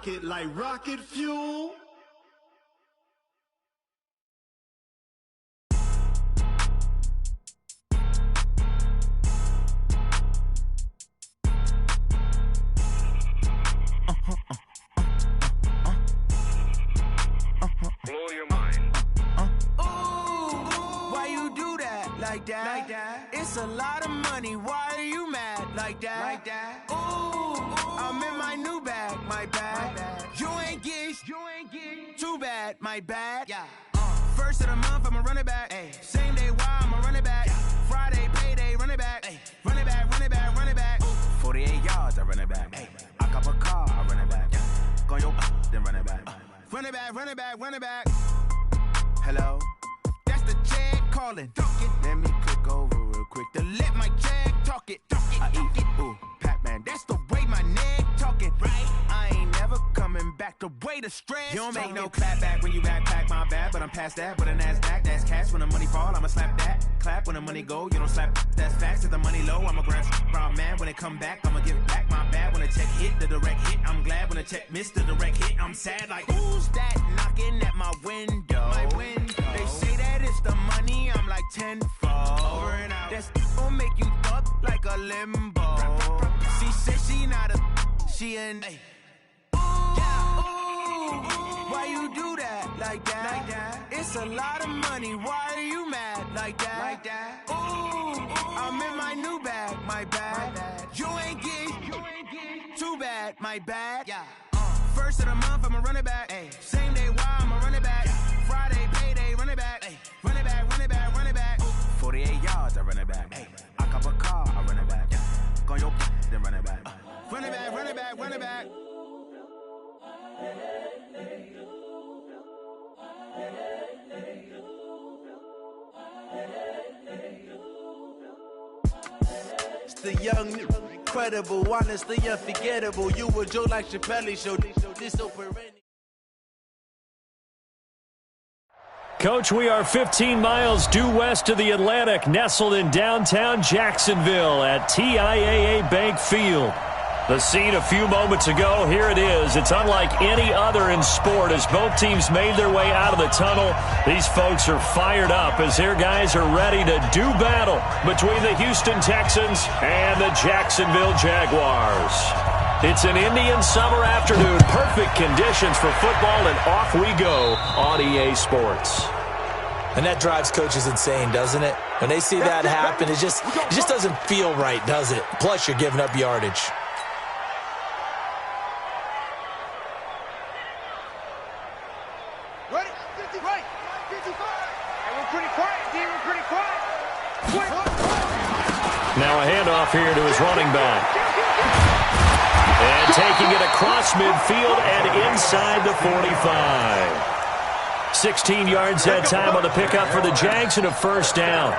rocket like rocket fuel. Blow your mind. Why you do that like that? It's a lot of money. Why are you mad like that? I'm in my new bag, my bag. You ain't get too bad, my bad. First of the month, I'ma run it back. Same day, why I'ma run it back. Friday, payday, run it back. Run it back, run it back, run it back. 48 yards, I run it back. I cop a car, I run it back. Go your then run it back. Run it back, run it back, run it back. Hello? That's the check calling. Let me click over real quick to let my check talk it. I eat it, ooh, Pac-Man. That's the way my neck talking, right? I ain't never coming back the way the stress. You don't make no clap back when you backpack, my bad, but I'm past that. With a NASDAQ, that's cash. When the money fall, I'ma slap that. Clap when the money go, you don't slap. That's facts. If the money low, I'ma grab brown man. When it come back, I'ma give back my bad. When the check hit, the direct hit. I'm glad when the check missed the direct hit. I'm sad like, who's that knocking at my window? They say that it's the money, I'm like tenfold. Over and out. That's gon' make you up like a limbo. She said she not a, she an. Why you do that like that? It's a lot of money. Why are you mad like that? I'm in my new bag, my bag. You ain't get too bad, my bad. First of the month, I'ma run it back. Same day, why I'ma run it back. Friday, payday, run it back. Run it back, run it back, run it back. 48 yards, I run it back. I cop a car, I run it back. Go your then run it back. Run it back, run it back, run it back. It's the young, incredible, honestly unforgettable. You were Joe like Chappelle show. This so perennial. Coach, we are 15 miles due west of the Atlantic, nestled in downtown Jacksonville at TIAA Bank Field. The scene a few moments ago, here it is. It's unlike any other in sport as both teams made their way out of the tunnel. These folks are fired up as their guys are ready to do battle between the Houston Texans and the Jacksonville Jaguars. It's an Indian summer afternoon, perfect conditions for football, and off we go on EA Sports. And that drives coaches insane, doesn't it? When they see that happen, it just doesn't feel right, does it? Plus, you're giving up yardage. Ready? 50, right. 55. And we're pretty quiet, D. We're pretty quiet. Now a handoff here to his running back. And taking it across midfield and inside the 45. 16 yards that time on the pickup for the Jags and a first down.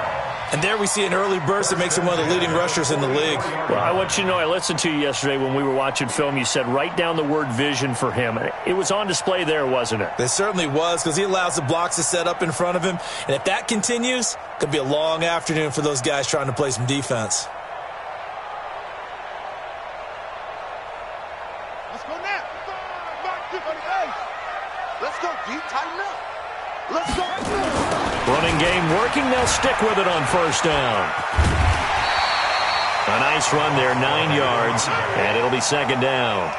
And there we see an early burst that makes him one of the leading rushers in the league. Well, I want you to know, I listened to you yesterday when we were watching film. You said write down the word vision for him. It was on display there, wasn't it? It certainly was, because he allows the blocks to set up in front of him. And if that continues, it could be a long afternoon for those guys trying to play some defense. Let's go now. Let's go, D. Tighten up. Let's go. Running game working. They'll stick with it on first down. A nice run there, 9 yards, and it'll be second down.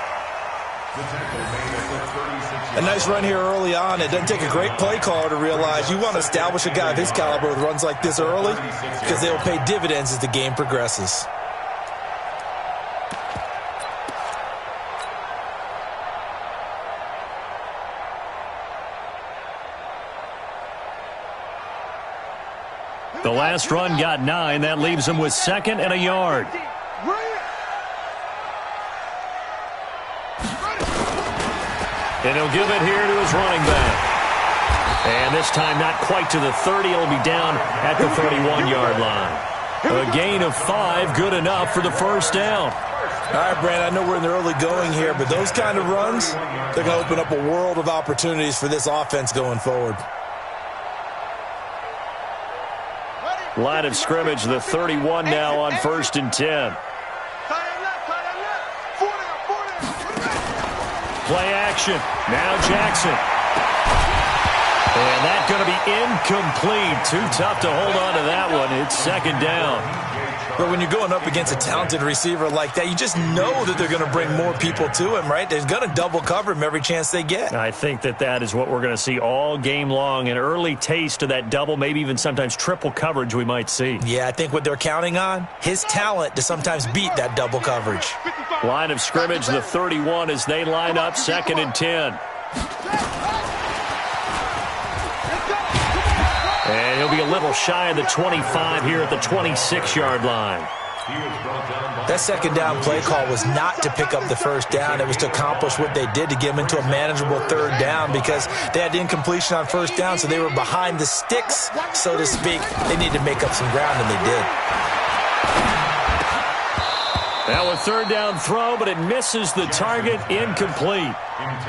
A nice run here early on. It doesn't take a great play caller to realize you want to establish a guy of his caliber with runs like this early, because they will pay dividends as the game progresses. The last run got 9. That leaves him with second and a yard. And he'll give it here to his running back. And this time not quite to the 30. It'll be down at the 31-yard line. A gain of 5, good enough for the first down. All right, Brandon, I know we're in the early going here, but those kind of runs, they're going to open up a world of opportunities for this offense going forward. Line of scrimmage, the 31 now on 1st and 10. Play action. Now Jackson. And that's going to be incomplete. Too tough to hold on to that one. It's second down. But when you're going up against a talented receiver like that, you just know that they're going to bring more people to him, right? They're going to double cover him every chance they get. I think that is what we're going to see all game long. An early taste of that double, maybe even sometimes triple coverage we might see. Yeah, I think what they're counting on, his talent to sometimes beat that double coverage. Line of scrimmage, the 31 as they line up, 2nd and 10. And he'll be a little shy of the 25 here at the 26-yard line. That second down play call was not to pick up the first down. It was to accomplish what they did, to get them into a manageable third down, because they had incompletion on first down, so they were behind the sticks, so to speak. They needed to make up some ground, and they did. Now a third down throw, but it misses the target, incomplete.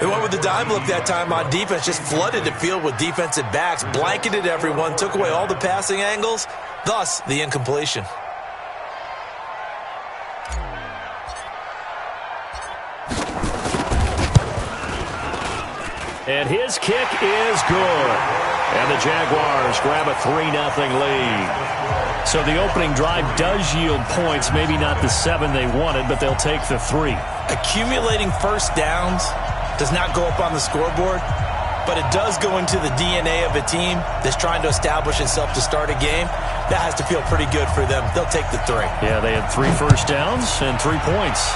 They went with the dime look that time on defense, just flooded the field with defensive backs, blanketed everyone, took away all the passing angles, thus the incompletion. And his kick is good. And the Jaguars grab a 3-0 lead. So the opening drive does yield points, maybe not the 7 they wanted, but they'll take the 3. Accumulating first downs does not go up on the scoreboard, but it does go into the DNA of a team that's trying to establish itself to start a game. That has to feel pretty good for them. They'll take the 3. Yeah, they had 3 first downs and 3 points.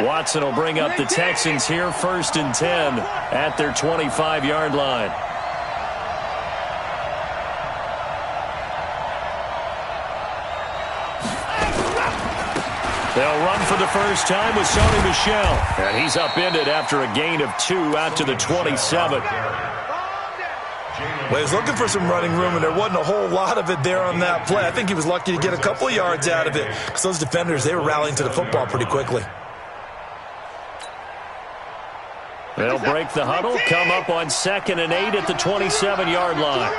Watson will bring up the Texans here, 1st and 10 at their 25-yard line. They'll run for the first time with Sony Michel. And he's upended after a gain of 2 out to the 27. Well, he was looking for some running room, and there wasn't a whole lot of it there on that play. I think he was lucky to get a couple of yards out of it, because those defenders, they were rallying to the football pretty quickly. They'll break the huddle, come up on 2nd and 8 at the 27-yard line.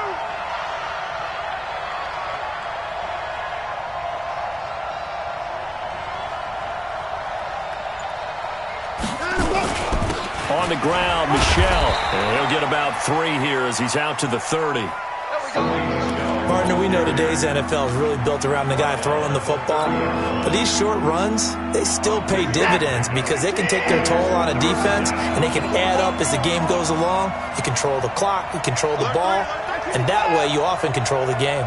On the ground, Michel. And he'll get about 3 here as he's out to the 30. Partner, we know today's NFL is really built around the guy throwing the football. But these short runs, they still pay dividends because they can take their toll on a defense, and they can add up as the game goes along. You control the clock, you control the ball, and that way you often control the game.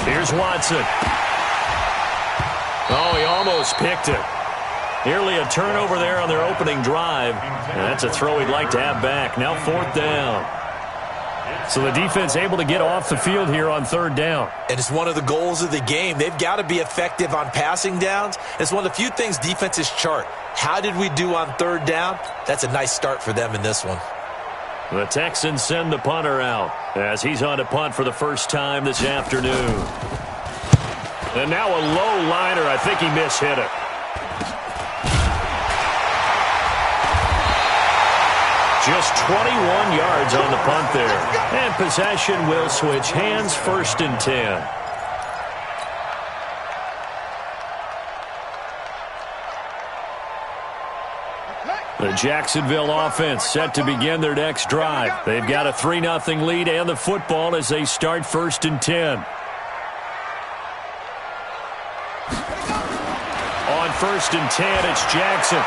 Here's Watson. Oh, he almost picked it. Nearly a turnover there on their opening drive. And that's a throw he'd like to have back. Now 4th down. So the defense able to get off the field here on 3rd down. And it's one of the goals of the game. They've got to be effective on passing downs. It's one of the few things defenses chart. How did we do on 3rd down? That's a nice start for them in this one. The Texans send the punter out as he's on to punt for the first time this afternoon. And now a low liner. I think he mishit it. Just 21 yards on the punt there. And possession will switch hands, 1st and 10. The Jacksonville offense set to begin their next drive. They've got a 3-0 lead and the football as they start 1st and 10. On 1st and 10, it's Jackson.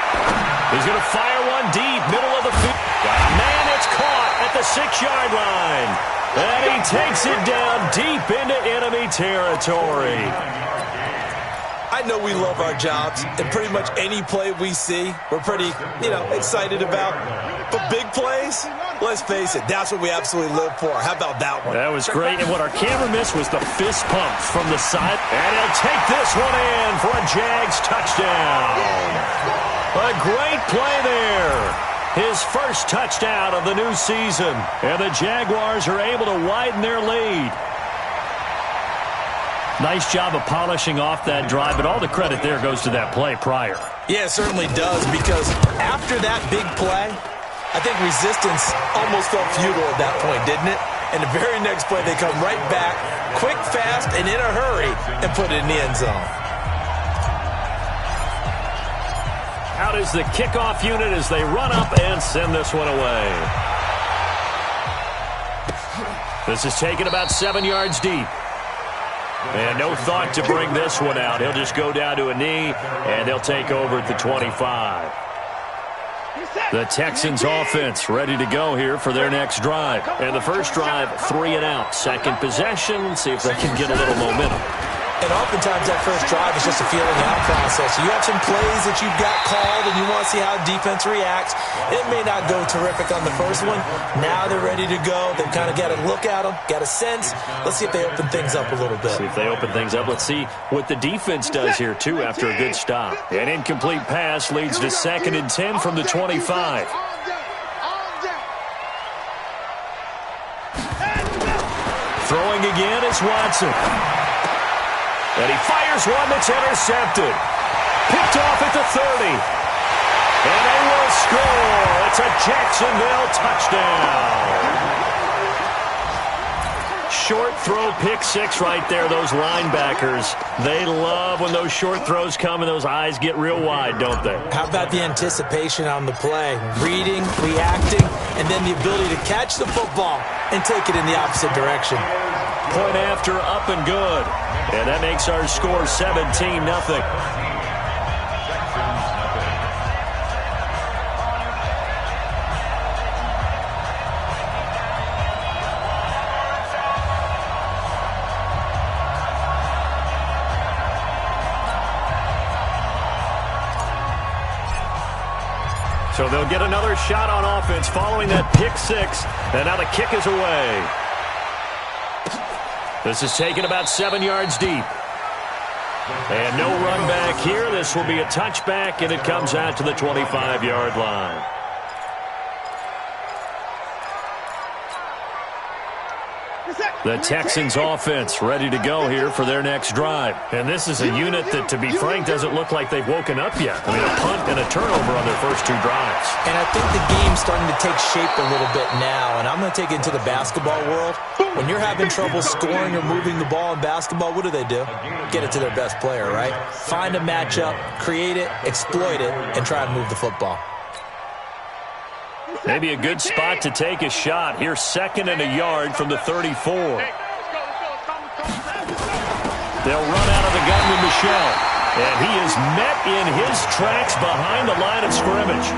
He's going to fire one deep, middle of the field. Man, it's caught at the 6-yard line. And he takes it down deep into enemy territory. I know we love our jobs, and pretty much any play we see, we're pretty, excited about. But big plays, let's face it, that's what we absolutely live for. How about that one? That was great, and what our camera missed was the fist pump from the side. And he'll take this one in for a Jags touchdown. A great play there. His first touchdown of the new season. And the Jaguars are able to widen their lead. Nice job of polishing off that drive, but all the credit there goes to that play prior. Yeah, it certainly does, because after that big play, I think resistance almost felt futile at that point, didn't it? And the very next play, they come right back, quick, fast, and in a hurry, and put it in the end zone. Out is the kickoff unit as they run up and send this one away. This is taken about 7 yards deep. And no thought to bring this one out. He'll just go down to a knee, and they'll take over at the 25. The Texans offense ready to go here for their next drive. And the first drive, 3 and out. Second possession, see if they can get a little momentum. And oftentimes that first drive is just a feeling out process. You have some plays that you've got called and you want to see how defense reacts. It may not go terrific on the first one. Now they're ready to go. They've kind of got to look at them, got a sense. Let's see if they open things up a little bit. See if they open things up. Let's see what the defense does here, too, after a good stop. An incomplete pass leads to 2nd and 10 from the 25. Throwing again is Watson. And he fires one that's intercepted. Picked off at the 30. And they will score. It's a Jacksonville touchdown. Short throw, pick 6 right there. Those linebackers, they love when those short throws come and those eyes get real wide, don't they? How about the anticipation on the play? Reading, reacting, and then the ability to catch the football and take it in the opposite direction. Point after, up and good. And that makes our score 17-0. So they'll get another shot on offense following that pick 6. And now the kick is away. This is taken about 7 yards deep. And no run back here. This will be a touchback, and it comes out to the 25-yard line. The Texans offense ready to go here for their next drive. And this is a unit that, to be frank, doesn't look like they've woken up yet. I mean, a punt and a turnover on their first 2 drives. And I think the game's starting to take shape a little bit now. And I'm going to take it into the basketball world. When you're having trouble scoring or moving the ball in basketball, what do? Get it to their best player, right? Find a matchup, create it, exploit it, and try to move the football. Maybe a good spot to take a shot. Here's 2nd and a yard from the 34. They'll run out of the gun with Michel. And he is met in his tracks behind the line of scrimmage.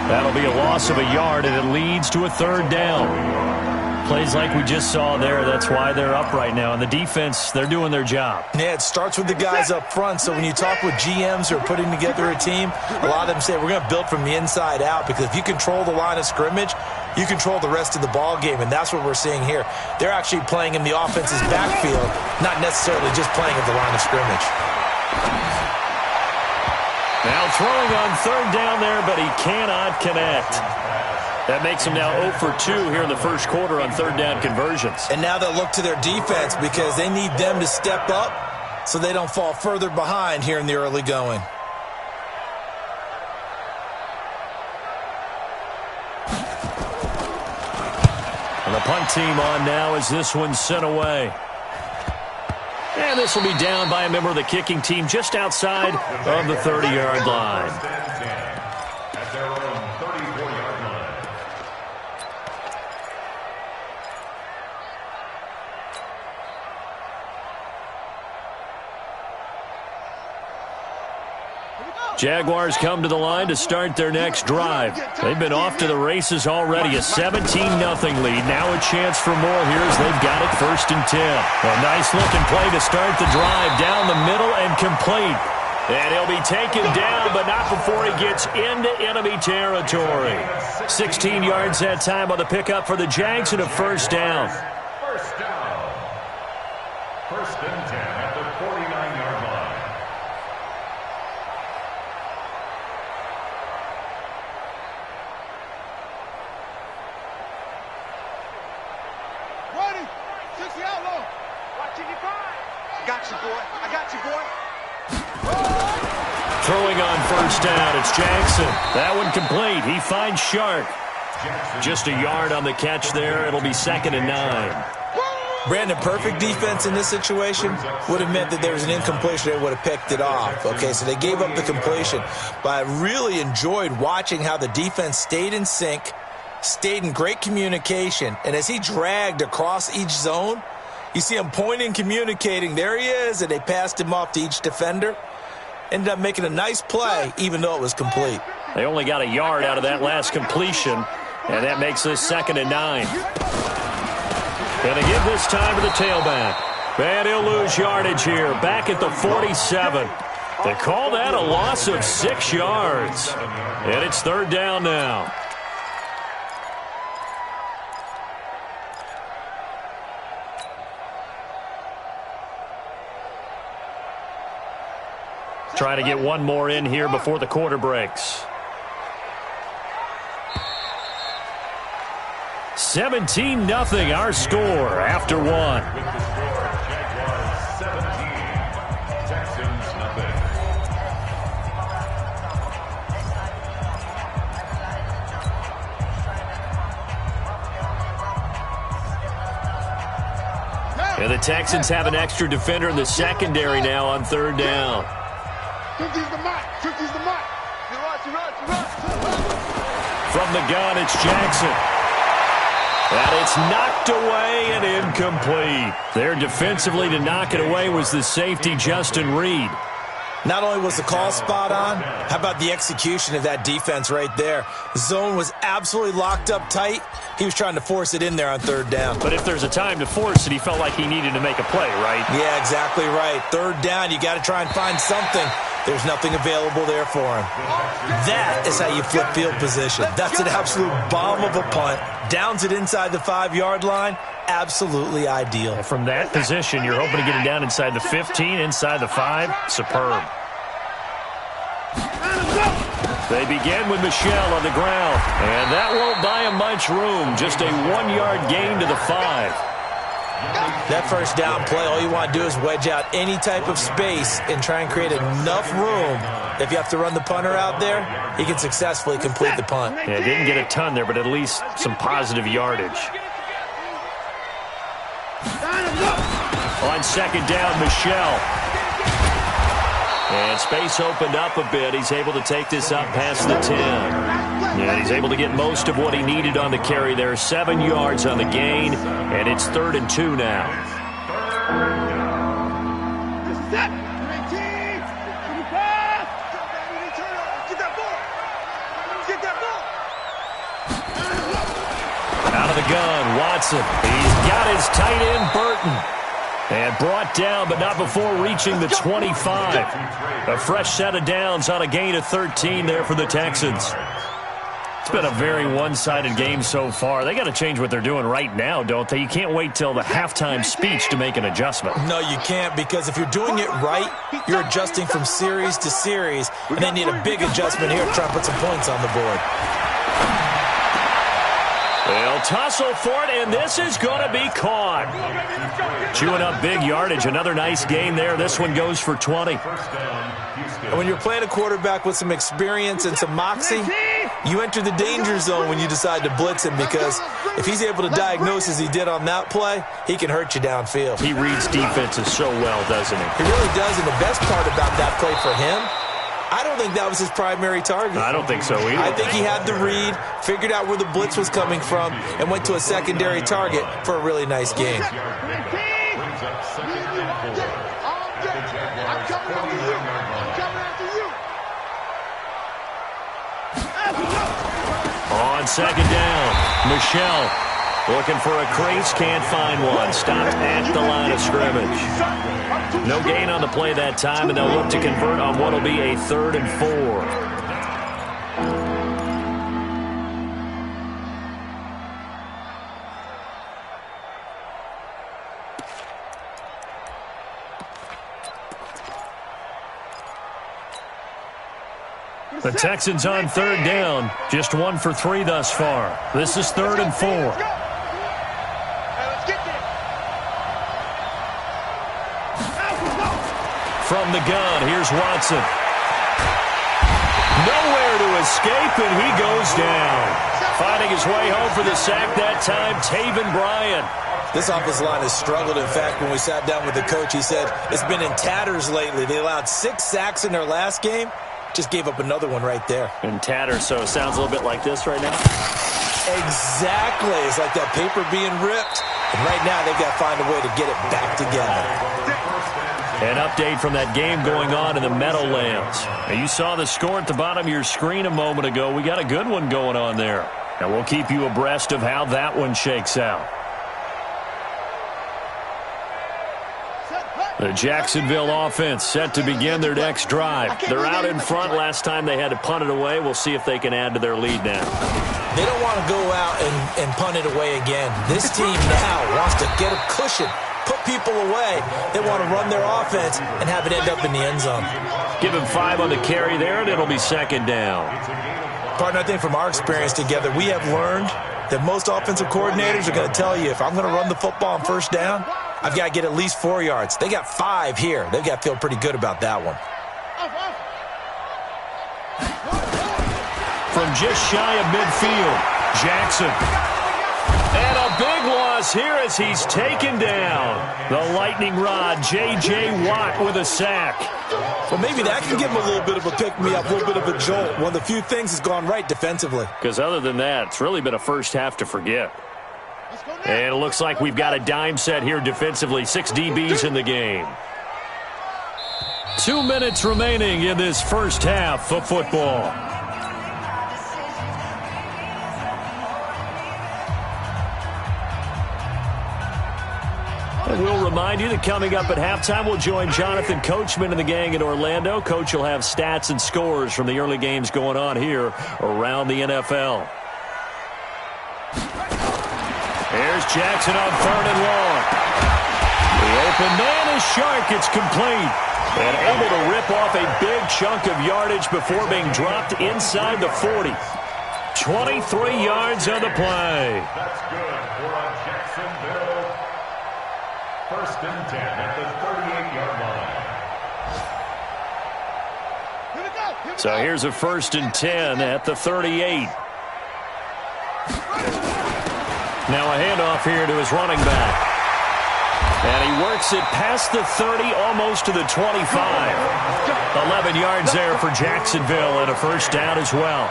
That'll be a loss of a yard, and it leads to a 3rd down. Plays like we just saw there. That's why they're up right now. And the defense, they're doing their job. Yeah, it starts with the guys up front. So when you talk with GMs who are putting together a team, a lot of them say we're going to build from the inside out, because if you control the line of scrimmage, you control the rest of the ball game, and that's what we're seeing here. They're actually playing in the offense's backfield, not necessarily just playing at the line of scrimmage. Now throwing on 3rd down there, but he cannot connect. That makes them now 0 for 2 here in the first quarter on 3rd down conversions. And now they'll look to their defense, because they need them to step up so they don't fall further behind here in the early going. And the punt team on now as this one's sent away. And this will be down by a member of the kicking team just outside of the 30-yard line. At their own 34-yard line. Jaguars come to the line to start their next drive. They've been off to the races already. A 17-0 lead. Now a chance for more here as they've got it 1st and 10. A nice-looking play to start the drive. Down the middle and complete. And he'll be taken down, but not before he gets into enemy territory. 16 yards that time on the pickup for the Jags and a 1st down. First down. 1st and 10 at the 49-yard line. Got you, boy. I got you, boy. Throwing on first down, it's Jackson. That one complete. He finds Shark. Just a yard on the catch there. It'll be 2nd and 9. Brandon, perfect defense in this situation would have meant that there was an incompletion. They would have picked it off. Okay, so they gave up the completion. But I really enjoyed watching how the defense stayed in sync, stayed in great communication. And as he dragged across each zone, you see him pointing, communicating. There he is, and they passed him off to each defender. Ended up making a nice play, even though it was complete. They only got a yard out of that last completion, and that makes this 2nd and 9. Going to give this time to the tailback. And he'll lose yardage here, back at the 47. They call that a loss of 6 yards. And it's 3rd down now. Trying to get one more in here before the quarter breaks. 17-0 our score after 1. Jaguars 17, Texans nothing. And the Texans have an extra defender in the secondary now on 3rd down. From the gun, it's Jackson. And it's knocked away and incomplete. There defensively to knock it away was the safety, Justin Reed. Not only was the call spot on, how about the execution of that defense right there? The zone was absolutely locked up tight. He was trying to force it in there on 3rd down. But if there's a time to force it, he felt like he needed to make a play, right? Yeah, exactly right. 3rd down, you got to try and find something. There's nothing available there for him. That is how you flip field position. That's an absolute bomb of a punt. Downs it inside the 5-yard line. Absolutely ideal. From that position, you're hoping to get it down inside the 15, inside the 5. Superb. They begin with Michel on the ground. And that won't buy him much room. Just a 1-yard gain to the 5. That first down play, all you want to do is wedge out any type of space and try and create enough room. If you have to run the punter out there, he can successfully complete the punt. Yeah, didn't get a ton there, but at least some positive yardage. On 2nd down, Michel. And space opened up a bit. He's able to take this up past the 10. And he's able to get most of what he needed on the carry there. 7 yards on the gain, and it's 3rd and 2 now. Out of the gun, Watson. He's got his tight end, Burton. And brought down, but not before reaching the 25. A fresh set of downs on a gain of 13 there for the Texans. It's been a very one-sided game so far. They got to change what they're doing right now, don't they? You can't wait till the halftime speech to make an adjustment. No, you can't, because if you're doing it right, you're adjusting from series to series, and they need a big adjustment here to try and put some points on the board. They'll tussle for it, and this is going to be caught. Chewing up big yardage. Another nice gain there. This one goes for 20. And when you're playing a quarterback with some experience and some moxie, you enter the danger zone when you decide to blitz him, because if he's able to diagnose as he did on that play, he can hurt you downfield. He reads defenses so well, doesn't he? He really does, and the best part about that play for him, I don't think that was his primary target. I don't think so either. I think he had the read, figured out where the blitz was coming from, and went to a secondary target for a really nice game. On 2nd down, Michel looking for a crease, can't find one. Stopped at the line of scrimmage. No gain on the play that time, and they'll look to convert on what will be a 3rd and 4. The Texans on 3rd down, just 1 for 3 thus far. This is 3rd and 4. From the gun, here's Watson. Nowhere to escape, and he goes down. Finding his way home for the sack that time, Taven Bryan. This offensive line has struggled. In fact, when we sat down with the coach, he said it's been in tatters lately. They allowed 6 sacks in their last game. Just gave up another one right there. In tatters, so it sounds a little bit like this right now? Exactly. It's like that paper being ripped. And right now, they've got to find a way to get it back together. An update from that game going on in the Meadowlands. Now, you saw the score at the bottom of your screen a moment ago. We got a good one going on there. And we'll keep you abreast of how that one shakes out. The Jacksonville offense set to begin their next drive. They're out in front. Last time they had to punt it away. We'll see if they can add to their lead now. They don't want to go out and punt it away again. This team now wants to get a cushion, put people away. They want to run their offense and have it end up in the end zone. Give him 5 on the carry there, and it'll be second down. Partner, I think from our experience together, we have learned that most offensive coordinators are going to tell you, if I'm going to run the football on first down, I've got to get at least 4 yards. They got 5 here. They've got to feel pretty good about that one. From just shy of midfield, Jackson. And a big loss here as he's taken down. The lightning rod, J.J. Watt with a sack. Well, maybe that can give him a little bit of a pick-me-up, a little bit of a jolt. One of the few things has gone right defensively. Because other than that, it's really been a first half to forget. And it looks like we've got a dime set here defensively. 6 DBs in the game. 2 minutes remaining in this first half of football. And we'll remind you that coming up at halftime, we'll join Jonathan Coachman and the gang in Orlando. Coach will have stats and scores from the early games going on here around the NFL. Here's Jackson on 3rd and long. The open man is Shark. It's complete. And able to rip off a big chunk of yardage before being dropped inside the 40. 23 yards on the play. That's good for a Jacksonville. 1st and 10 at the 38-yard line. So here's a 1st and 10 at the 38. Now a handoff here to his running back. And he works it past the 30, almost to the 25. 11 yards there for Jacksonville and a first down as well.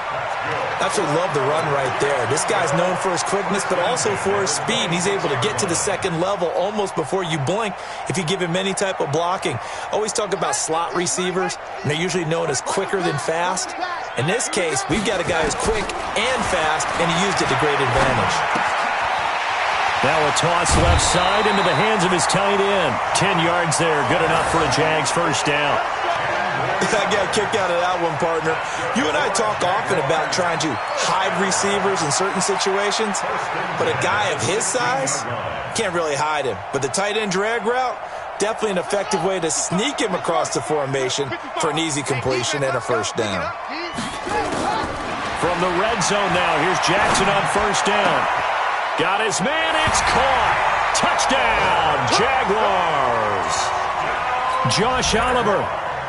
That's what love the run right there. This guy's known for his quickness, but also for his speed. He's able to get to the second level almost before you blink if you give him any type of blocking. Always talk about slot receivers, and they're usually known as quicker than fast. In this case, we've got a guy who's quick and fast, and he used it to great advantage. Now a toss left side into the hands of his tight end. 10 yards there, good enough for a Jags first down. I got a kick out of that one, partner. You and I talk often about trying to hide receivers in certain situations, but a guy of his size can't really hide him. But the tight end drag route, definitely an effective way to sneak him across the formation for an easy completion and a first down. From the red zone now, here's Jackson on first down. Got his man, it's caught. Touchdown, Jaguars. Josh Oliver,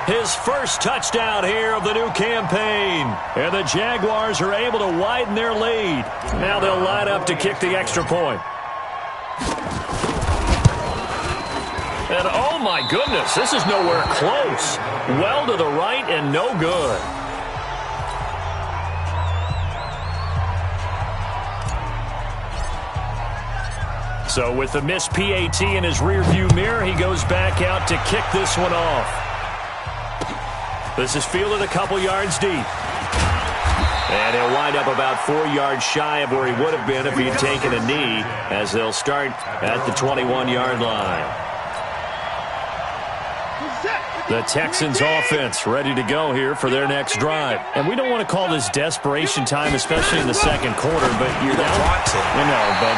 his first touchdown here of the new campaign. And the Jaguars are able to widen their lead. Now they'll line up to kick the extra point. And oh my goodness, this is nowhere close. Well to the right and no good. So with the missed PAT in his rearview mirror, he goes back out to kick this one off. This is fielded a couple yards deep. And he'll wind up about 4 yards shy of where he would have been if he had taken a knee, as they'll start at the 21-yard line. The Texans offense ready to go here for their next drive. And we don't want to call this desperation time, especially in the second quarter, but you're down. You know, but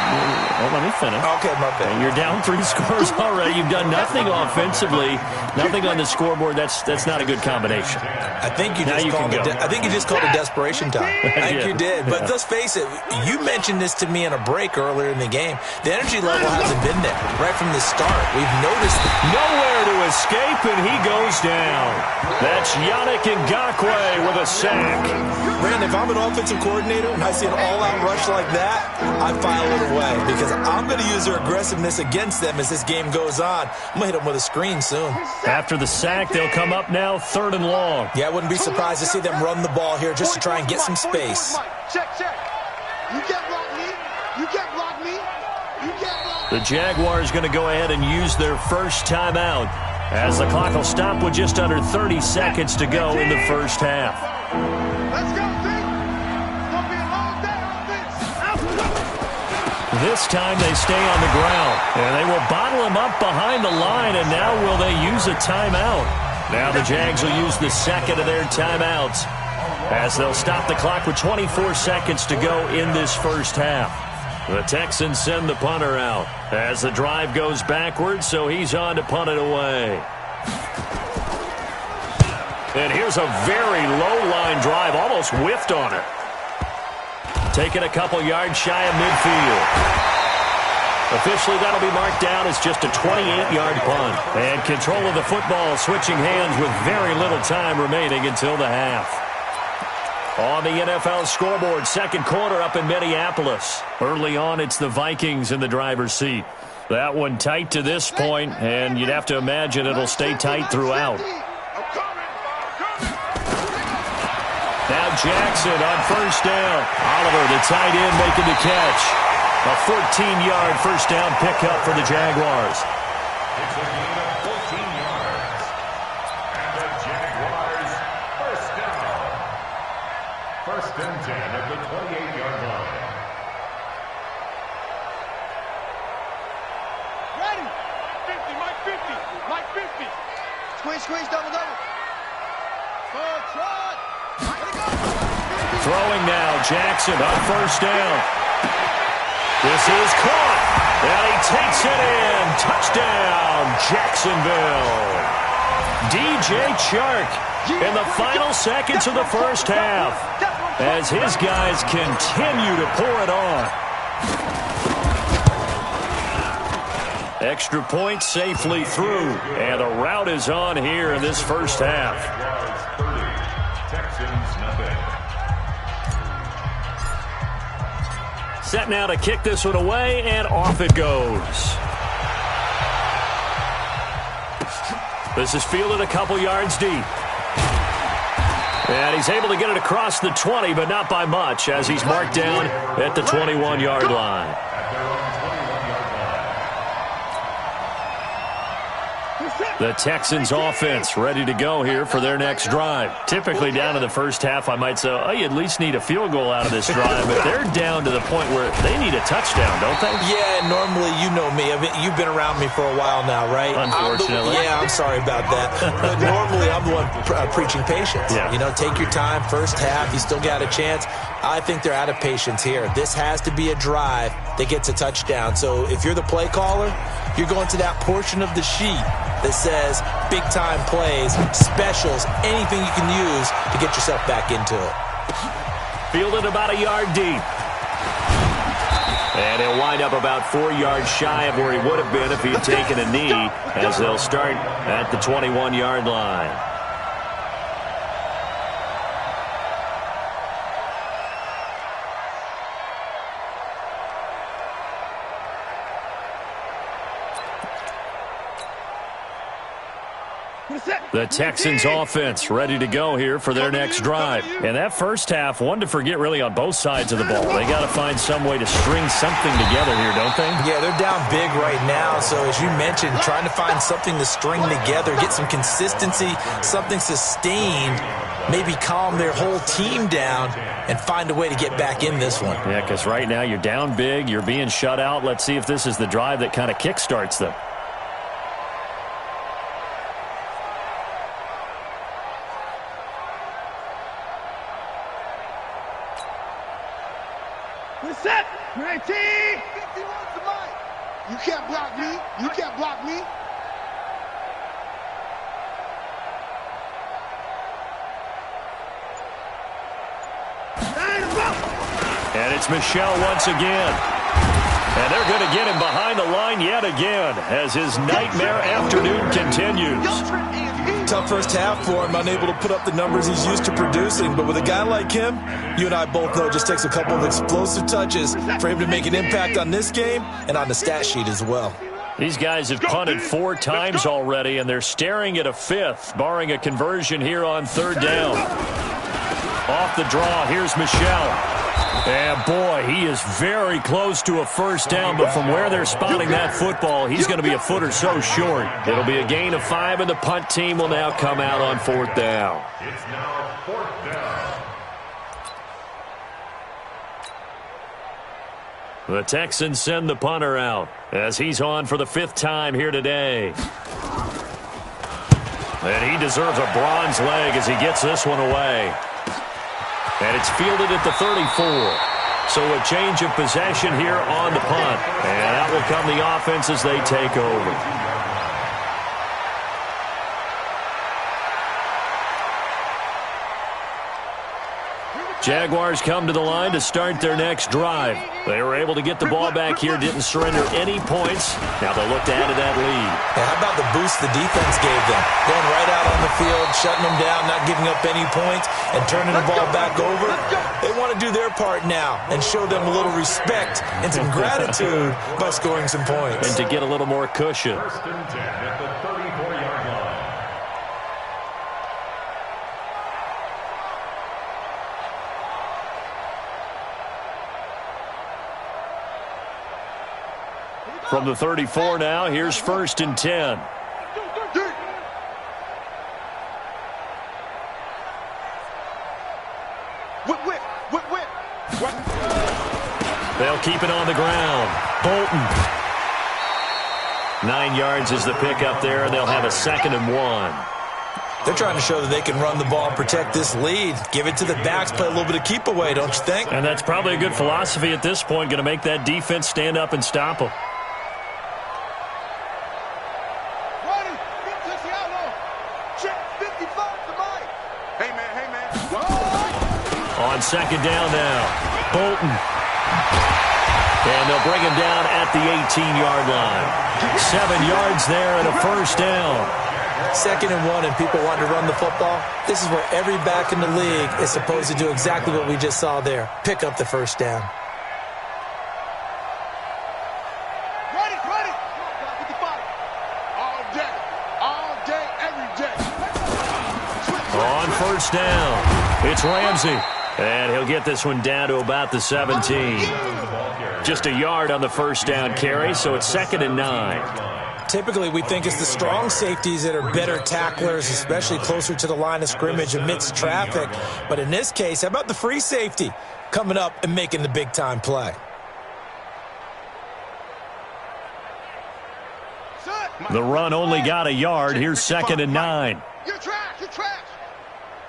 let me finish. Okay, my bad. You're down 3 scores already. You've done nothing offensively, nothing on the scoreboard. That's not a good combination. I think you just called it. I think you just called it desperation time. I think you did. But let's face it. You mentioned this to me in a break earlier in the game. The energy level hasn't been there right from the start. We've noticed it. Nowhere to escape, and he goes goes down. That's Yannick Ngakoue with a sack. Brandon, if I'm an offensive coordinator and I see an all-out rush like that, I file it away because I'm going to use their aggressiveness against them as this game goes on. I'm going to hit them with a screen soon. After the sack, they'll come up now 3rd and long. Yeah, I wouldn't be surprised to see them run the ball here just to try and get some space. Check. You can't block me. You can't block me. You can't block me. The Jaguars going to go ahead and use their first timeout as the clock will stop with just under 30 seconds to go in the first half. Let's go, Vic. It's going to be a long day on this. This time they stay on the ground, and they will bottle him up behind the line, and now will they use a timeout? Now the Jags will use the second of their timeouts as they'll stop the clock with 24 seconds to go in this first half. The Texans send the punter out as the drive goes backwards, so he's on to punt it away. And here's a very low-line drive, almost whiffed on it. Taking a couple yards shy of midfield. Officially, that'll be marked down as just a 28-yard punt. And control of the football switching hands with very little time remaining until the half. On the NFL scoreboard, second quarter up in Minneapolis. Early on, it's the Vikings in the driver's seat. That one tight to this point, and you'd have to imagine it'll stay tight throughout. Now Jackson on first down. Oliver, the tight end, making the catch. A 14-yard first down pickup for the Jaguars. It's a gain of 14 yards. And the Jaguars first down. First and 10 at the 28-yard line. Ready. Mike 50. Mike 50. Squeeze, double. Good trot. Throwing now, Jackson on first down. This is caught, and he takes it in. Touchdown, Jacksonville. DJ Chark in the final seconds of the first half as his guys continue to pour it on. Extra point safely through, and the route is on here in this first half. Texans nothing. Set now to kick this one away, and off it goes. This is fielded a couple yards deep. And he's able to get it across the 20, but not by much, as he's marked down at the 21-yard line. At their own 21-yard line. The Texans offense ready to go here for their next drive. Typically down in the first half, I might say, oh, you at least need a field goal out of this drive. But they're down to the point where they need a touchdown, don't they? Yeah, normally, you know me. I mean, you've been around me for a while now, right? Unfortunately. I'm sorry about that. But normally, I'm the one preaching patience. Yeah. You know, take your time. First half, you still got a chance. I think they're out of patience here. This has to be a drive that gets a touchdown. So if you're the play caller, you're going to that portion of the sheet that says big-time plays, specials, anything you can use to get yourself back into it. Fielded about a yard deep. And he'll wind up about 4 yards shy of where he would have been if he had taken a knee, as they'll start at the 21-yard line. The Texans offense ready to go here for their next drive. And that first half, one to forget really on both sides of the ball. They got to find some way to string something together here, don't they? Yeah, they're down big right now. So as you mentioned, trying to find something to string together, get some consistency, something sustained, maybe calm their whole team down and find a way to get back in this one. Yeah, because right now you're down big, you're being shut out. Let's see if this is the drive that kind of kickstarts them. Set. 19. 51 to Mike. You can't block me. You can't block me. And it's Michelle once again. And they're going to get him behind the line yet again as his nightmare afternoon continues. Tough first half for him, unable to put up the numbers he's used to producing. But with a guy like him, you and I both know it just takes a couple of explosive touches for him to make an impact on this game and on the stat sheet as well. These guys have punted 4 times already, and they're staring at a 5th, barring a conversion here on 3rd down. Off the draw, here's Michel. And, boy, he is very close to a first down, but from where they're spotting that football, he's going to be a foot or so short. It'll be a gain of 5, and the punt team will now come out on 4th down. It's now 4th down. The Texans send the punter out as he's on for the 5th time here today. And he deserves a bronze leg as he gets this one away. And it's fielded at the 34. So a change of possession here on the punt. And out will come the offense as they take over. Jaguars come to the line to start their next drive. They were able to get the ball back here, didn't surrender any points. Now they'll look to add to that lead. Yeah, how about the boost the defense gave them? Going right out on the field, shutting them down, not giving up any points, and turning the ball back over. They want to do their part now and show them a little respect and some gratitude by scoring some points. And to get a little more cushion. 1st and 10 at the 34-yard line. From the 34 now, here's 1st and 10. They'll keep it on the ground. Bolton. 9 yards is the pickup there, and they'll have a 2nd and 1. They're trying to show that they can run the ball and protect this lead. Give it to the backs, play a little bit of keep away, don't you think? And that's probably a good philosophy at this point, going to make that defense stand up and stop them. On 2nd down now, Bolton. And they'll bring him down at the 18-yard line. 7 yards there and a 1st down. 2nd and 1 and people want to run the football. This is where every back in the league is supposed to do exactly what we just saw there. Pick up the 1st down. Ready. All day, every day. On 1st down, it's Ramsey. And he'll get this one down to about the 17. Just a yard on the 1st down carry, so it's 2nd and 9. Typically, we think it's the strong safeties that are better tacklers, especially closer to the line of scrimmage amidst traffic. But in this case, how about the free safety coming up and making the big-time play? The run only got a yard. Here's 2nd and 9. You're trash.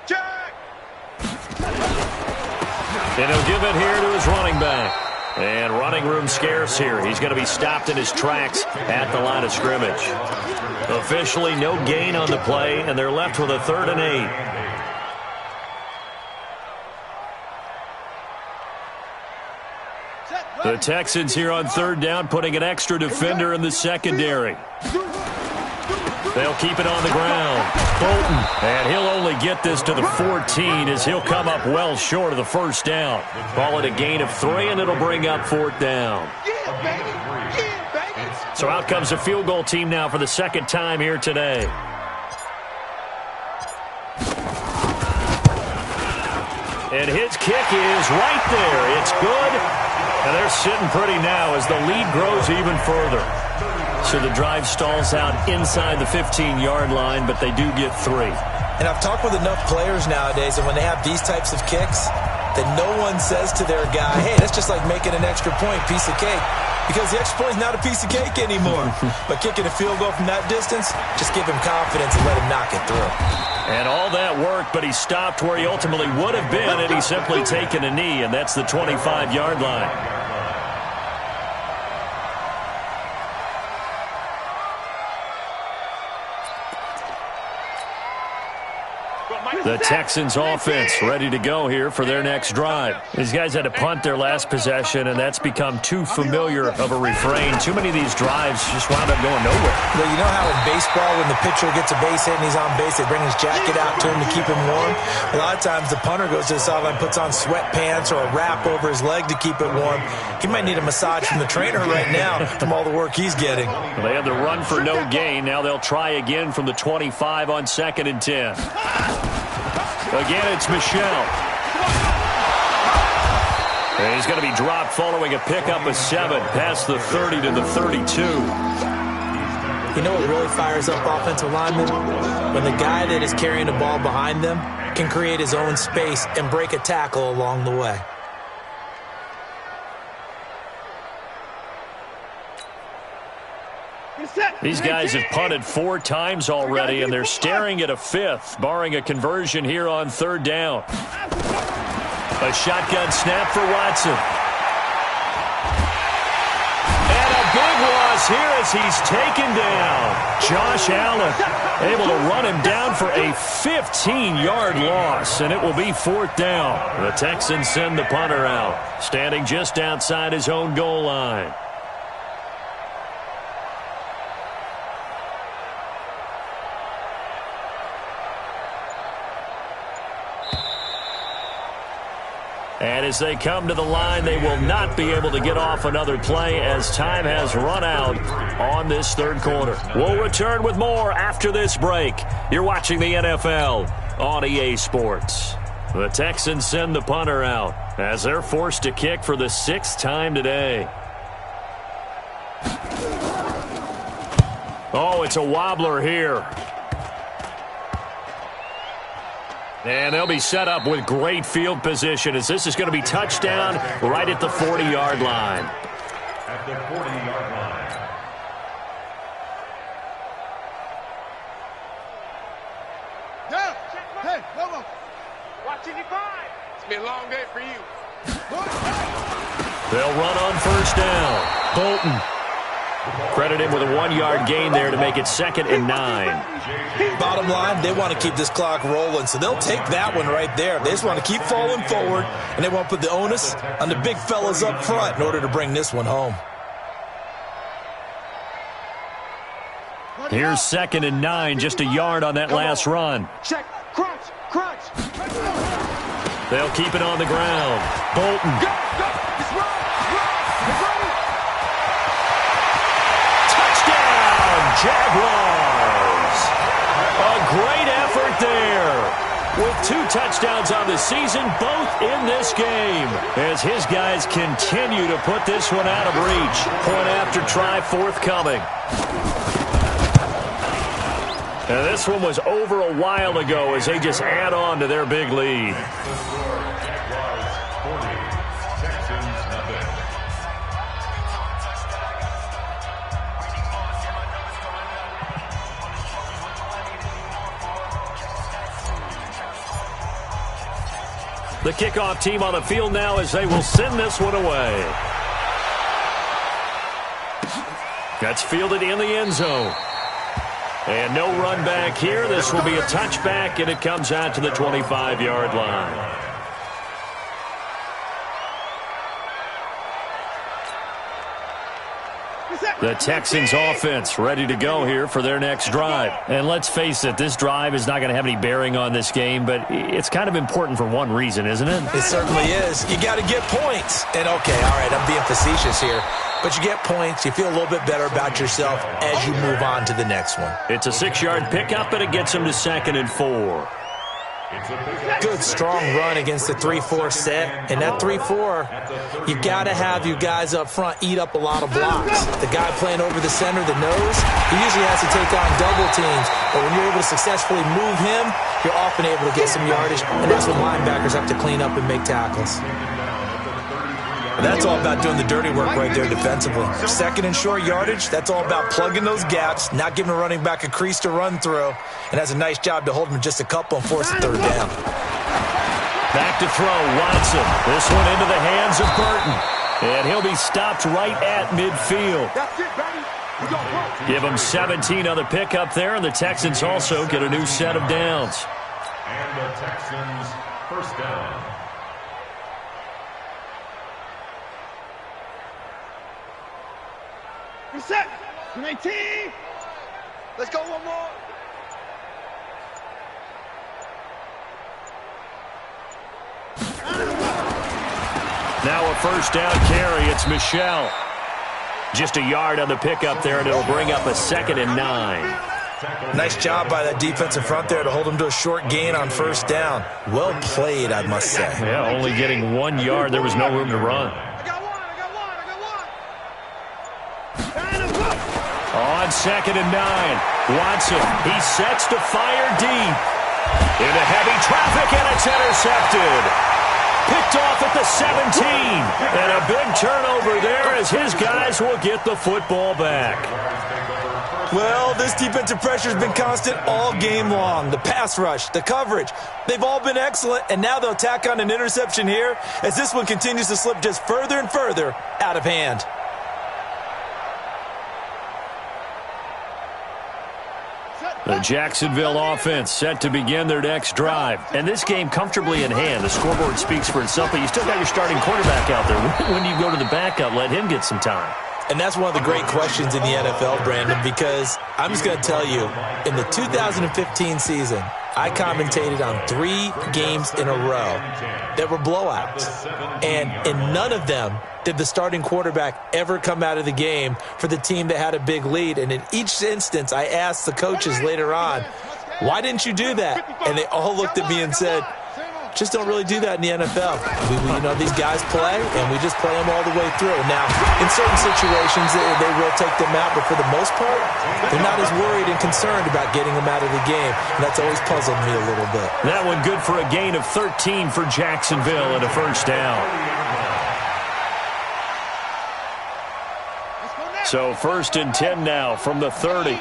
Jack. And he'll give it here to his running back. And running room scarce here. He's going to be stopped in his tracks at the line of scrimmage. Officially no gain on the play, and they're left with a 3rd and 8. The Texans here on 3rd down, putting an extra defender in the secondary. They'll keep it on the ground. Bolton, and he'll only get this to the 14 as he'll come up well short of the 1st down. Call it a gain of 3, and it'll bring up 4th down. So out comes the field goal team now for the 2nd time here today. And his kick is right there. It's good. And they're sitting pretty now as the lead grows even further. So the drive stalls out inside the 15-yard line, but they do get 3. And I've talked with enough players nowadays, and when they have these types of kicks, that no one says to their guy, hey, that's just like making an extra point, piece of cake. Because the extra point is not a piece of cake anymore. But kicking a field goal from that distance, just give him confidence and let him knock it through. And all that worked, but he stopped where he ultimately would have been, and he's simply taken a knee, and that's the 25-yard line. The Texans offense ready to go here for their next drive. These guys had to punt their last possession, and that's become too familiar of a refrain. Too many of these drives just wound up going nowhere. Well, you know how in baseball when the pitcher gets a base hit and he's on base, they bring his jacket out to him to keep him warm? A lot of times the punter goes to the sideline, puts on sweatpants or a wrap over his leg to keep it warm. He might need a massage from the trainer right now from all the work he's getting. Well, they had the run for no gain. Now they'll try again from the 25 on 2nd and 10. Again, it's Michel. And he's going to be dropped following a pickup of 7 past the 30 to the 32. You know what really fires up offensive linemen? When the guy that is carrying the ball behind them can create his own space and break a tackle along the way. These guys have punted 4 times already, and they're staring at a 5th, barring a conversion here on 3rd down. A shotgun snap for Watson. And a big loss here as he's taken down. Josh Allen able to run him down for a 15-yard loss, and it will be 4th down. The Texans send the punter out, standing just outside his own goal line. And as they come to the line, they will not be able to get off another play as time has run out on this 3rd quarter. We'll return with more after this break. You're watching the NFL on EA Sports. The Texans send the punter out as they're forced to kick for the 6th time today. Oh, it's a wobbler here. And they'll be set up with great field position as this is going to be touchdown right at the 40-yard line. At the 40-yard line. Yeah. Hey, Lobo. Watching you five. It's gonna be a long day for you. They'll run on 1st down. Bolton. Credit him with a 1-yard gain there to make it 2nd and 9. Bottom line, they want to keep this clock rolling, so they'll take that one right there. They just want to keep falling forward, and they want to put the onus on the big fellas up front in order to bring this one home. Here's 2nd and 9, just a yard on that last run. Check. Crunch. Crunch. They'll keep it on the ground. Bolton. Go. Go. It's run. It's running. Jaguars. A great effort there. With 2 touchdowns on the season, both in this game. As his guys continue to put this one out of reach. Point after try forthcoming. And this one was over a while ago as they just add on to their big lead. Jaguars 40, Texans nothing. The kickoff team on the field now as they will send this one away. That's fielded in the end zone. And no run back here. This will be a touchback, and it comes out to the 25-yard line. The Texans offense ready to go here for their next drive. And let's face it, this drive is not going to have any bearing on this game, but it's kind of important for one reason, isn't it? It certainly is. You got to get points. And okay, all right, I'm being facetious here. But you get points, you feel a little bit better about yourself as you move on to the next one. It's a 6-yard pickup, and it gets them to 2nd and 4. Good, strong run against the 3-4 set. And that 3-4, you got to have your guys up front eat up a lot of blocks. The guy playing over the center, the nose, he usually has to take on double teams. But when you're able to successfully move him, you're often able to get some yardage. And that's when linebackers have to clean up and make tackles. That's all about doing the dirty work right there defensively. 2nd and short yardage, that's all about plugging those gaps, not giving a running back a crease to run through, and has a nice job to hold him just a couple and force a 3rd down. Back to throw, Watson. This one into the hands of Burton. And he'll be stopped right at midfield. That's it, baby. Give him 17 on the pickup there, and the Texans also get a new set of downs. And the Texans first down. Reset. 19. Let's go one more. Now a first down carry. It's Michelle. Just a yard on the pickup there, and it'll bring up a 2nd and 9. Nice job by that defensive front there to hold him to a short gain on first down. Well played, I must say. Yeah, only getting 1 yard. There was no room to run. On 2nd and 9, Watson, he sets to fire deep. Into heavy traffic, and it's intercepted. Picked off at the 17. And a big turnover there as his guys will get the football back. Well, this defensive pressure has been constant all game long. The pass rush, the coverage, they've all been excellent, and now they'll tack on an interception here as this one continues to slip just further and further out of hand. The Jacksonville offense set to begin their next drive. And this game comfortably in hand. The scoreboard speaks for itself, but you still got your starting quarterback out there. When do you go to the backup? Let him get some time. And that's one of the great questions in the NFL, Brandon, because I'm just going to tell you, in the 2015 season, I commentated on 3 games in a row that were blowouts. And in none of them did the starting quarterback ever come out of the game for the team that had a big lead. And in each instance, I asked the coaches later on, why didn't you do that? And they all looked at me and said, just don't really do that in the NFL. These guys play, and we just play them all the way through. Now, in certain situations, they will take them out, but for the most part, they're not as worried and concerned about getting them out of the game. And that's always puzzled me a little bit. That one good for a gain of 13 for Jacksonville and a first down. So 1st and 10 now from the 30.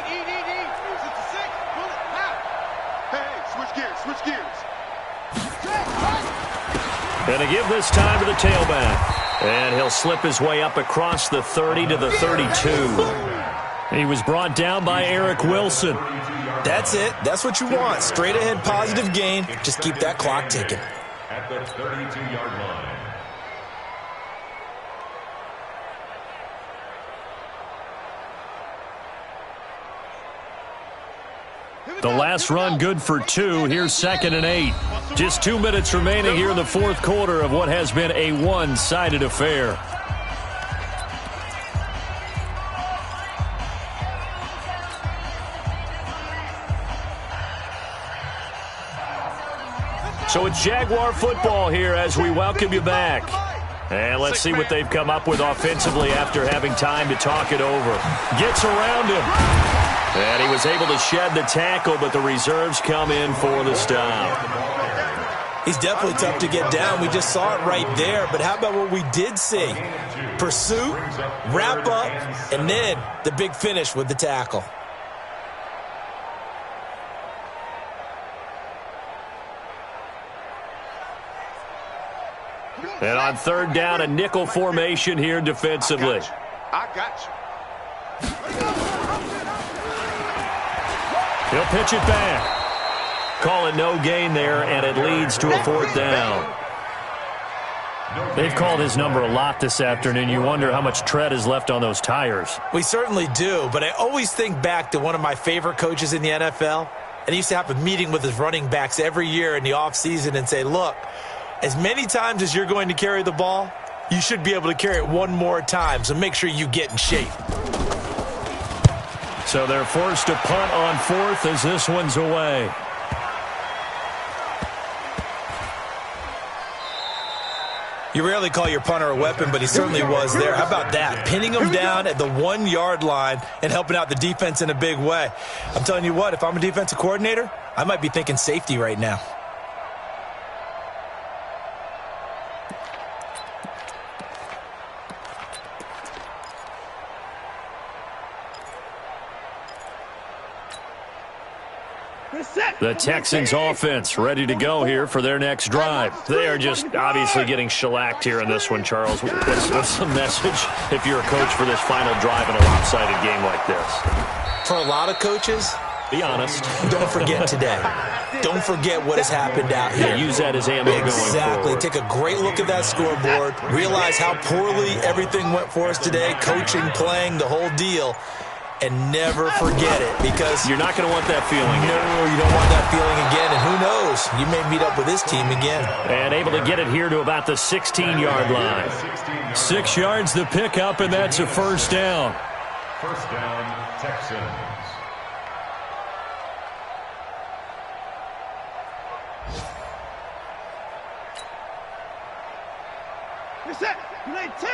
And a give this time to the tailback. And he'll slip his way up across the 30 to the 32. He was brought down by Eric Wilson. That's it. That's what you want. Straight ahead positive gain. Just keep that clock ticking. At the 32-yard line. The last run good for 2. Here's 2nd and 8. Just 2 minutes remaining here in the fourth quarter of what has been a one-sided affair. So it's Jaguar football here as we welcome you back. And let's see what they've come up with offensively after having time to talk it over. Gets around him. And he was able to shed the tackle, but the reserves come in for the stop. He's definitely tough to get down. We just saw it right there. But how about what we did see? Pursuit, wrap up, and then the big finish with the tackle. And on 3rd down, a nickel formation here defensively. I got you. He'll pitch it back. Call it no gain there, and it leads to a 4th down. They've called his number a lot this afternoon. You wonder how much tread is left on those tires. We certainly do, but I always think back to one of my favorite coaches in the NFL, and he used to have a meeting with his running backs every year in the offseason and say, look, as many times as you're going to carry the ball, you should be able to carry it one more time, so make sure you get in shape. So they're forced to punt on 4th as this one's away. You rarely call your punter a weapon, but he certainly was there. How about that? Pinning him down at the 1-yard line and helping out the defense in a big way. I'm telling you what, if I'm a defensive coordinator, I might be thinking safety right now. The Texans offense ready to go here for their next drive. They are just obviously getting shellacked here in this one, Charles. What's the message if you're a coach for this final drive in a lopsided game like this? For a lot of coaches, Be honest. Don't forget today. Don't forget what has happened out here. Yeah, use that as ammo going forward. Exactly. Take a great look at that scoreboard. Realize how poorly everything went for us today. Coaching, playing, the whole deal. And never forget it, because you're not going to want that feeling again. No, you don't want that feeling again. And who knows? You may meet up with this team again. And able to get it here to about the 16-yard line. 6 yards the pickup, and that's a first down. First down, Texans. Reset. 19.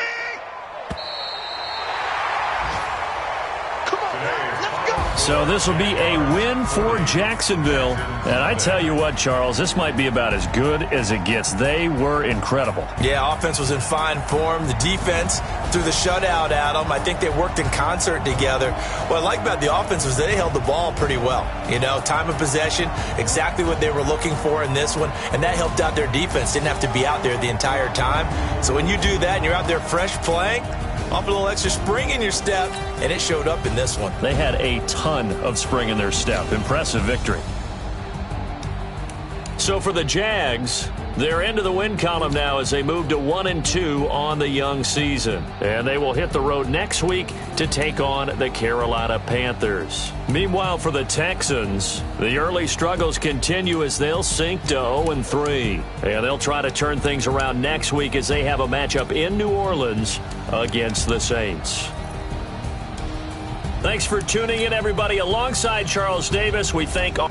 So this will be a win for Jacksonville. And I tell you what, Charles, this might be about as good as it gets. They were incredible. Yeah, offense was in fine form. The defense threw the shutout at them. I think they worked in concert together. What I like about the offense was they held the ball pretty well. You know, time of possession, exactly what they were looking for in this one. And that helped out their defense. Didn't have to be out there the entire time. So when you do that and you're out there fresh playing, off a little extra spring in your step, and it showed up in this one. They had a ton of spring in their step. Impressive victory. So for the Jags, they're into the win column now as they move to 1-2 on the young season. And they will hit the road next week to take on the Carolina Panthers. Meanwhile, for the Texans, the early struggles continue as they'll sink to 0-3. And they'll try to turn things around next week as they have a matchup in New Orleans against the Saints. Thanks for tuning in, everybody. Alongside Charles Davis, we thank all.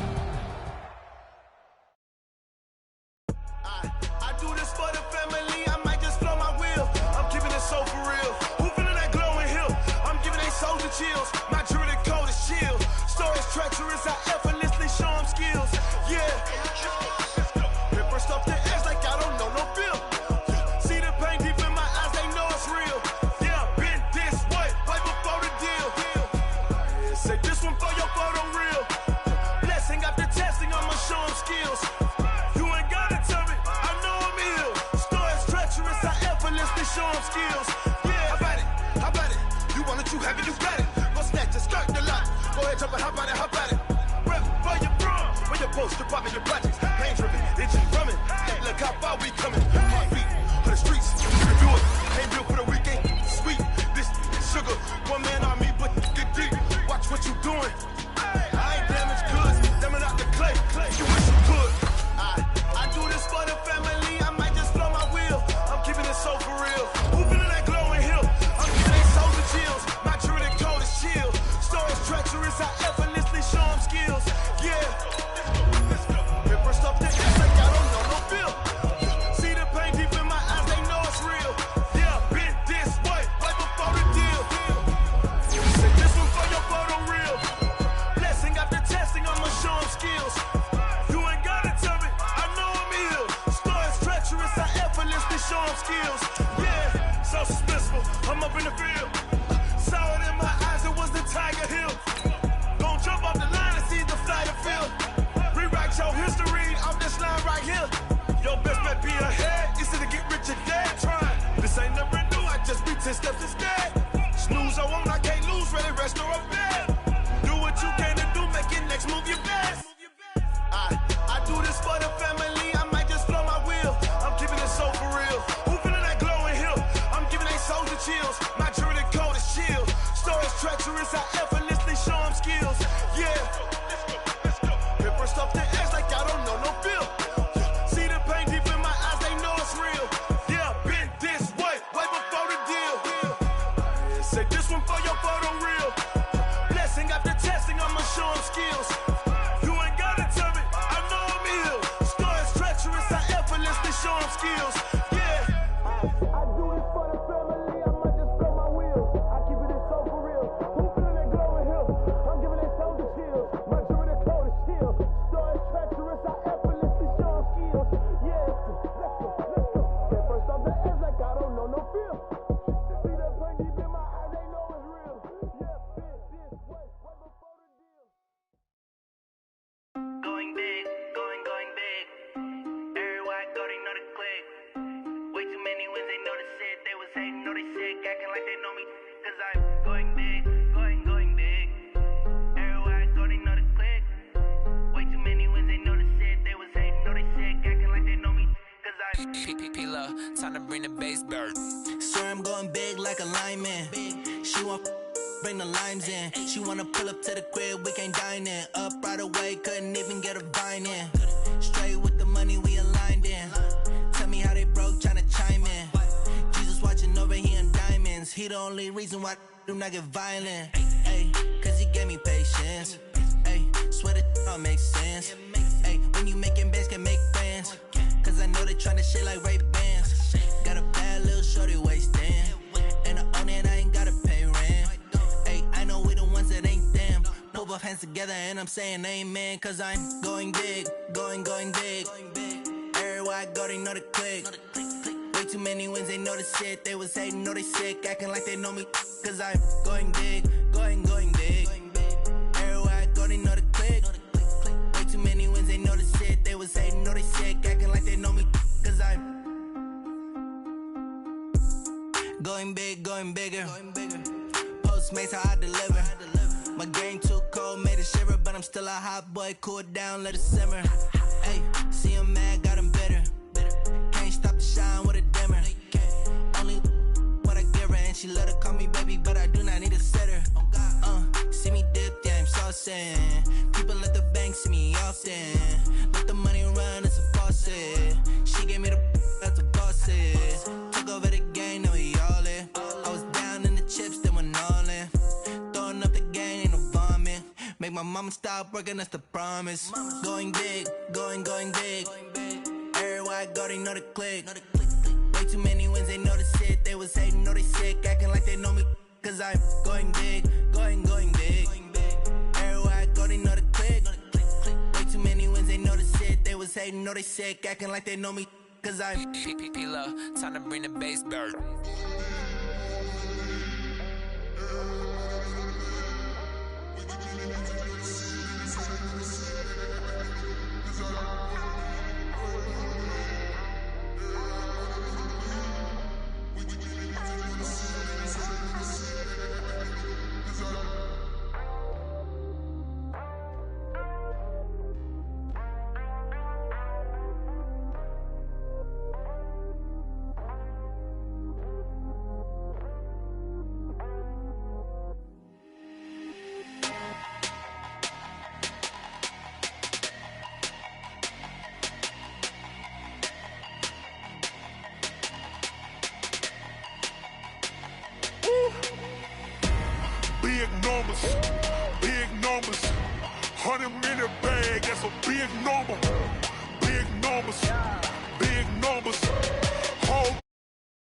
Time to bring the bass bird. Swear I'm going big like a lineman. She want bring the limes in. She wanna pull up to the crib, we can't dine in. Up right away, couldn't even get a vine in. Straight with the money, we aligned in. Tell me how they broke, tryna chime in. Jesus watching over here in diamonds. He the only reason why I do not get violent. Ay, cause he gave me patience. Ay, swear that all makes sense. Ay, when you making bands, can make friends. Cause I know they tryna shit like Ray-Bans. Got a bad little shorty wasting. And I own it, I ain't gotta pay rent. Ay, I know we the ones that ain't them. Put both hands together and I'm saying amen. Cause I'm going big, going big. Everywhere I go, they know the click. Way too many wins, they know the shit. They was hating, know they sick, acting like they know me. Cause I'm going big, going big. Everywhere I go, they know the click. Way too many wins, they know the shit. They was hating, know they sick, acting like they know me. Cause I'm going big, going bigger. Postmates how I deliver. My game too cold, made it shiver. But I'm still a hot boy, cool it down, let it simmer. Hey, see him mad, got him bitter. Can't stop the shine with a dimmer. Only what I give her, and she let her call me baby, but I do not need a sitter. See me dip, yeah, I'm saucing. People at the bank see me often. Let the money run, it's a faucet. She gave me the that's a faucet. Took over the game, now we all in. I was down in the chips, then went all in. Throwing up the game, ain't no vomit. Make my mama stop working, that's the promise. Going big, going big. Everywhere I go, they know the click. Way too many wins, they know the shit. They was hating, know they sick, acting like they know me. Cause I'm going big, going big. Everywhere I go, they know the click. Way too many wins, they know the shit. They was hating, know they sick, acting like they know me. Cause I'm P-P-P-Lo, time to bring the bass bird. Big numbers, 100-minute bag, that's a big number. Big numbers, whole